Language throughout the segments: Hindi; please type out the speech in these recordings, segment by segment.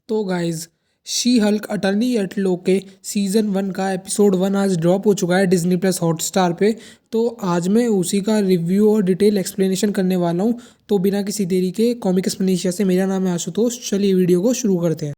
तो guys She Hulk attorney at law के सीज़न 1 का एपिसोड 1 आज ड्रॉप हो चुका है डिज्नी प्लस हॉटस्टार पे। तो आज मैं उसी का रिव्यू और डिटेल एक्सप्लेनेशन करने वाला हूँ। तो बिना किसी देरी के कॉमिक एक्सप्लेनेशन से, मेरा नाम है आशुतोष। चलिए वीडियो को शुरू करते हैं।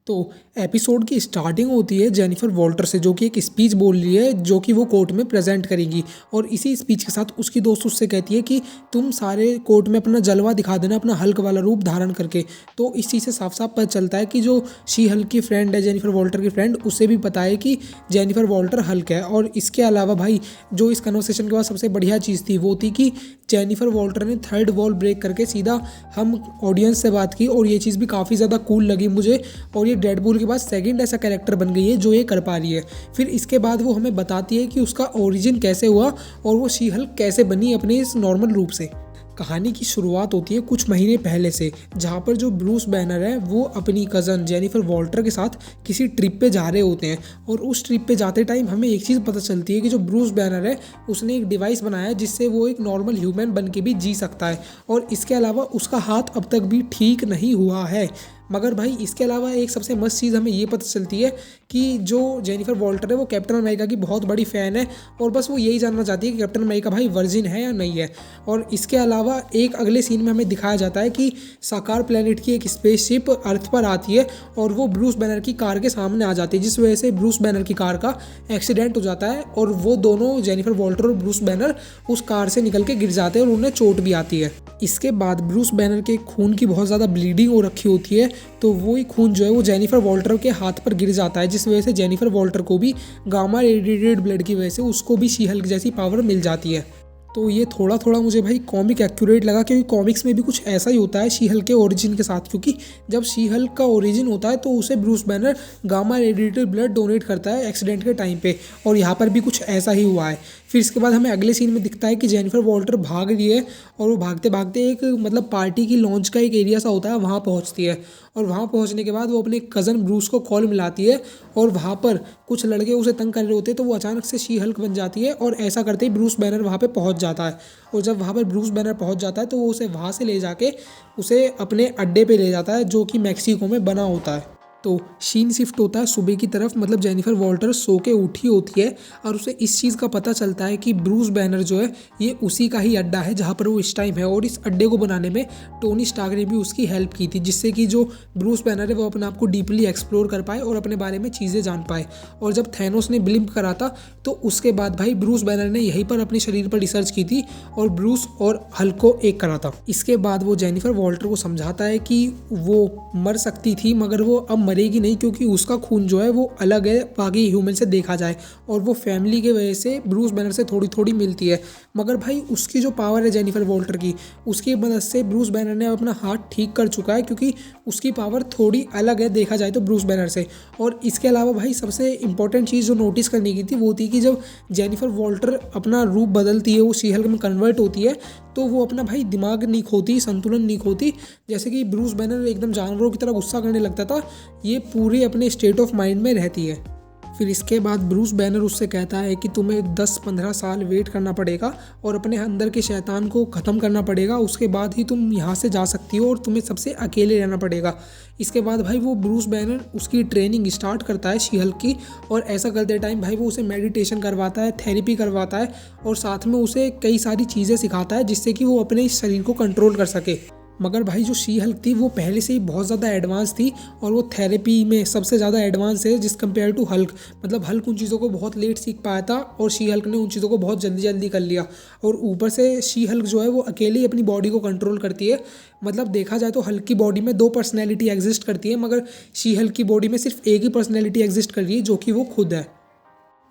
तो एपिसोड की स्टार्टिंग होती है जेनिफर वॉल्टर से, जो कि एक स्पीच बोल रही है जो कि वो कोर्ट में प्रेजेंट करेगी। और इसी स्पीच के साथ उसकी दोस्त उससे कहती है कि तुम सारे कोर्ट में अपना जलवा दिखा देना, अपना हल्क वाला रूप धारण करके। तो इस चीज़ से साफ साफ पता चलता है कि जो शी हल्क की फ्रेंड है, जेनिफर वॉल्टर की फ्रेंड, उसे भी पता है कि जेनिफर वॉल्टर हल्क है। और इसके अलावा भाई, जो इस कन्वर्सेशन के बाद सबसे बढ़िया चीज़ थी वो थी कि जेनिफर वॉल्टर ने थर्ड वॉल ब्रेक करके सीधा हम ऑडियंस से बात की। और ये चीज़ भी काफ़ी ज़्यादा कूल लगी मुझे। और ये डेडपूल के बाद सेकंड ऐसा कैरेक्टर बन गई है जो ये कर पा रही है। फिर इसके बाद वो हमें बताती है कि उसका ओरिजिन कैसे हुआ और वो शी हल्क कैसे बनी अपने इस नॉर्मल रूप से। कहानी की शुरुआत होती है कुछ महीने पहले से, जहाँ पर जो ब्रूस बैनर है वो अपनी कज़न जेनिफर वॉल्टर के साथ किसी ट्रिप पे जा रहे होते हैं। और उस ट्रिप पे जाते टाइम हमें एक चीज़ पता चलती है कि जो ब्रूस बैनर है उसने एक डिवाइस बनाया है जिससे वो एक नॉर्मल ह्यूमन बन के भी जी सकता है। और इसके अलावा उसका हाथ अब तक भी ठीक नहीं हुआ है। मगर भाई, इसके अलावा एक सबसे मस्त चीज़ हमें ये पता चलती है कि जो जेनिफर वॉल्टर है वो कैप्टन अमेरिका की बहुत बड़ी फ़ैन है। और बस वो यही जानना चाहती है कि कैप्टन अमेरिका भाई वर्जिन है या नहीं है। और इसके अलावा एक अगले सीन में हमें दिखाया जाता है कि साकार प्लेनेट की एक स्पेसशिप अर्थ पर आती है और वो ब्रूस बैनर की कार के सामने आ जाती है, जिस वजह से ब्रूस बैनर की कार का एक्सीडेंट हो जाता है। और वो दोनों, जेनिफर वॉल्टर और ब्रूस बैनर, उस कार से निकल के गिर जाते हैं और उन्हें चोट भी आती है। इसके बाद ब्रूस बैनर के खून की बहुत ज़्यादा ब्लीडिंग हो रखी होती है। तो वो ही खून जो है वो जेनिफर वॉल्टर के हाथ पर गिर जाता है, जिस वजह से जेनिफर वॉल्टर को भी गामा रेडिएटेड ब्लड की वजह से उसको भी शी हल्क जैसी पावर मिल जाती है। तो ये थोड़ा थोड़ा मुझे भाई कॉमिक एक्यूरेट लगा, क्योंकि कॉमिक्स में भी कुछ ऐसा ही होता है शी हल्क के ओरिजिन के साथ। क्योंकि जब शी हल्क का ओरिजिन होता है तो उसे Bruce banner gamma radiated blood donate करता है एक्सीडेंट के टाइम पे, और यहाँ पर भी कुछ ऐसा ही हुआ है। फिर इसके बाद हमें अगले सीन में दिखता है कि जेनिफर वॉल्टर भाग रही है और वो भागते भागते एक मतलब पार्टी की लॉन्च का एक एरिया सा होता है, वहाँ पहुँचती है। और वहाँ पहुँचने के बाद वो अपने कज़न ब्रूस को कॉल मिलाती है और वहाँ पर कुछ लड़के उसे तंग कर रहे होते हैं, तो वो अचानक से शी हल्क बन जाती है। और ऐसा करते ही ब्रूस बैनर वहाँ पे पहुँच जाता है। और जब वहाँ पर ब्रूस बैनर पहुँच जाता है तो वो उसे वहाँ से ले जाके उसे अपने अड्डे पे ले जाता है, जो कि मैक्सिको में बना होता है। तो शीन शिफ्ट होता है सुबह की तरफ, मतलब जेनिफर वॉल्टर सो के उठी होती है और उसे इस चीज़ का पता चलता है कि ब्रूस बैनर जो है ये उसी का ही अड्डा है जहाँ पर वो इस टाइम है। और इस अड्डे को बनाने में टोनी स्टार्क ने भी उसकी हेल्प की थी, जिससे कि जो ब्रूस बैनर है वो अपने आप को डीपली एक्सप्लोर कर पाए और अपने बारे में चीज़ें जान पाए। और जब थैनोस ने ब्लिम्प करा था तो उसके बाद भाई ब्रूस बैनर ने यहीं पर अपने शरीर पर रिसर्च की थी और ब्रूस और हल्क को एक करा था। इसके बाद वो जेनिफर वॉल्टर को समझाता है कि वो मर सकती थी मगर वो अब मरेगी नहीं, क्योंकि उसका खून जो है वो अलग है बाकी ह्यूमन से देखा जाए, और वो फैमिली के वजह से ब्रूस बैनर से थोड़ी थोड़ी मिलती है। मगर भाई, उसकी जो पावर है जेनिफर वॉल्टर की, उसकी मदद से ब्रूस बैनर ने अपना हाथ ठीक कर चुका है, क्योंकि उसकी पावर थोड़ी अलग है देखा जाए तो ब्रूस बैनर से। और इसके अलावा भाई, सबसे इंपॉर्टेंट चीज़ जो नोटिस करने की थी वो थी कि जब जेनिफर वॉल्टर अपना रूप बदलती है, वो शी हल्क में कन्वर्ट होती है, तो वो अपना भाई दिमाग नहीं खोती, संतुलन नहीं खोती। जैसे कि ब्रूस बैनर एकदम जानवरों की तरह गुस्सा करने लगता था, ये पूरे अपने स्टेट ऑफ माइंड में रहती है। फिर इसके बाद ब्रूस बैनर उससे कहता है कि तुम्हें 10-15 साल वेट करना पड़ेगा और अपने अंदर के शैतान को ख़त्म करना पड़ेगा, उसके बाद ही तुम यहाँ से जा सकती हो और तुम्हें सबसे अकेले रहना पड़ेगा। इसके बाद भाई वो ब्रूस बैनर उसकी ट्रेनिंग स्टार्ट करता है शी हल्क की। और ऐसा करते टाइम भाई वो उसे मेडिटेशन करवाता है, थेरेपी करवाता है और साथ में उसे कई सारी चीज़ें सिखाता है जिससे कि वो अपने शरीर को कंट्रोल कर सके। मगर भाई, जो शी हल्क थी वो पहले से ही बहुत ज़्यादा एडवांस थी और वो थेरेपी में सबसे ज़्यादा एडवांस है जिस कंपेयर टू हल्क। मतलब हल्क उन चीज़ों को बहुत लेट सीख पाया था और शी हल्क ने उन चीज़ों को बहुत जल्दी जल्दी कर लिया। और ऊपर से शी हल्क जो है वो अकेले ही अपनी बॉडी को कंट्रोल करती है। मतलब देखा जाए तो हल्क की बॉडी में 2 पर्सनैलिटी एग्जिस्ट करती है, मगर शी हल्क की बॉडी में सिर्फ एक ही पर्सनैलिटी एग्जिस्ट कर रही है, जो कि वो खुद है।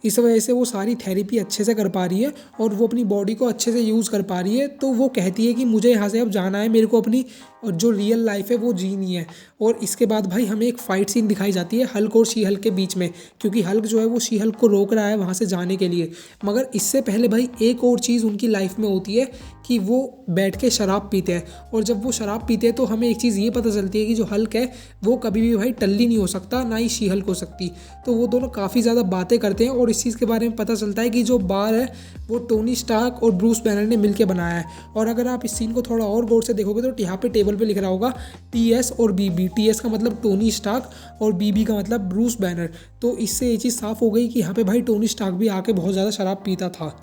इस वजह से वो सारी थेरेपी अच्छे से कर पा रही है और वो अपनी बॉडी को अच्छे से यूज़ कर पा रही है। तो वो कहती है कि मुझे यहाँ से अब जाना है, मेरे को अपनी जो रियल लाइफ है वो जीनी है। और इसके बाद भाई हमें एक फ़ाइट सीन दिखाई जाती है हल्क और शी हल्क के बीच में, क्योंकि हल्क जो है वो शी हल्क को रोक रहा है वहाँ से जाने के लिए। मगर इससे पहले भाई एक और चीज़ उनकी लाइफ में होती है कि वो बैठ के शराब पीते हैं। और जब वो शराब पीते हैं तो हमें एक चीज़ ये पता चलती है कि जो हल्क है वो कभी भी भाई टल्ली नहीं हो सकता, ना ही शी हल्क हो सकती। तो वो दोनों काफ़ी ज़्यादा बातें करते हैं और इस चीज़ के बारे में पता चलता है कि जो बार है वो टोनी स्टार्क और ब्रूस बैनर ने मिलकर बनाया है। और अगर आप इस सीन को थोड़ा और गौर से देखोगे तो यहाँ पे टेबल पे लिख रहा होगा TS और BB। TS का मतलब टोनी स्टार्क और BB का मतलब ब्रूस बैनर। तो इससे ये चीज़ साफ़ हो गई कि यहाँ पे भाई टोनी स्टार्क भी आके बहुत ज़्यादा शराब पीता था।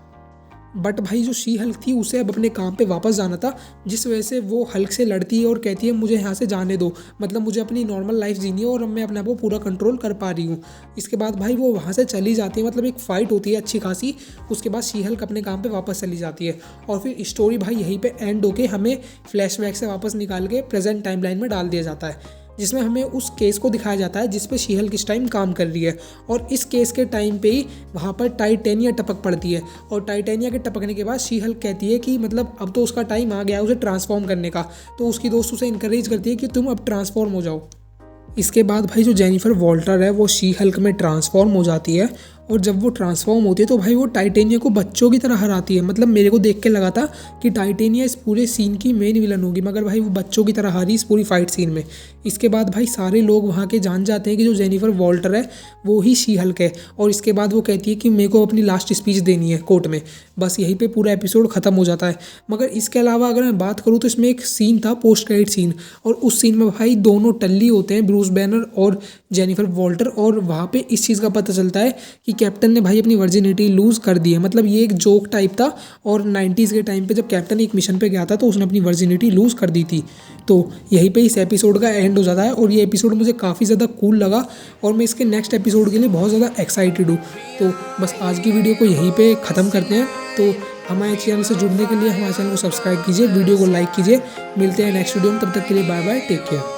बट भाई जो शी हल्क थी उसे अब अपने काम पे वापस जाना था, जिस वजह से वो हल्क से लड़ती है और कहती है मुझे यहाँ से जाने दो, मतलब मुझे अपनी नॉर्मल लाइफ जीनी है और अब मैं अपने आप को पूरा कंट्रोल कर पा रही हूँ। इसके बाद भाई वो वहाँ से चली जाती है, मतलब एक फ़ाइट होती है अच्छी खासी। उसके बाद शी हल्क अपने काम पर वापस चली जाती है और फिर स्टोरी भाई यहीं पर एंड होके हमें फ्लैशबैक से वापस निकाल के प्रेजेंट टाइमलाइन में डाल दिया जाता है, जिसमें हमें उस केस को दिखाया जाता है जिस पे शी हल्क इस टाइम काम कर रही है। और इस केस के टाइम पे ही वहाँ पर टाइटेनिया टपक पड़ती है और टाइटेनिया के टपकने के बाद शी हल्क कहती है कि मतलब अब तो उसका टाइम आ गया है उसे ट्रांसफॉर्म करने का। तो उसकी दोस्त उसे इंकरेज करती है कि तुम अब ट्रांसफॉर्म हो जाओ। इसके बाद भाई जो जेनिफर वॉल्टर है वो शी हल्क में ट्रांसफॉर्म हो जाती है और जब वो ट्रांसफॉर्म होती है तो भाई वो टाइटेनिया को बच्चों की तरह हराती है। मतलब मेरे को देख के लगा था कि टाइटेनिया इस पूरे सीन की मेन विलन होगी, मगर भाई वो बच्चों की तरह हारी इस पूरी फाइट सीन में। इसके बाद भाई सारे लोग वहाँ के जान जाते हैं कि जो जेनिफर वॉल्टर है वो ही शी हल्क है। और इसके बाद वो कहती है कि मेरे को अपनी लास्ट स्पीच देनी है कोर्ट में। बस यहीं पर पूरा एपिसोड ख़त्म हो जाता है। मगर इसके अलावा अगर मैं बात करूँ तो इसमें एक सीन था पोस्ट क्रेडिट सीन, और उस सीन में भाई दोनों टल्ली होते हैं, ब्रूस बैनर और जेनिफर वॉल्टर। और वहाँ पे इस चीज़ का पता चलता है कि कैप्टन ने भाई अपनी वर्जिनिटी लूज़ कर दी है। मतलब ये एक जोक टाइप था और 90s के टाइम पे जब कैप्टन एक मिशन पे गया था तो उसने अपनी वर्जिनिटी लूज़ कर दी थी। तो यहीं पे इस एपिसोड का एंड हो जाता है और ये एपिसोड मुझे काफ़ी ज़्यादा कूल लगा और मैं इसके नेक्स्ट एपिसोड के लिए बहुत ज़्यादा एक्साइटेड हूँ। तो बस आज की वीडियो को यहीं पर ख़त्म करते हैं। तो हमारे चैनल से जुड़ने के लिए हमारे चैनल को सब्सक्राइब कीजिए, वीडियो को लाइक कीजिए। मिलते हैं नेक्स्ट वीडियो में, तब तक के लिए बाय बाय, टेक केयर।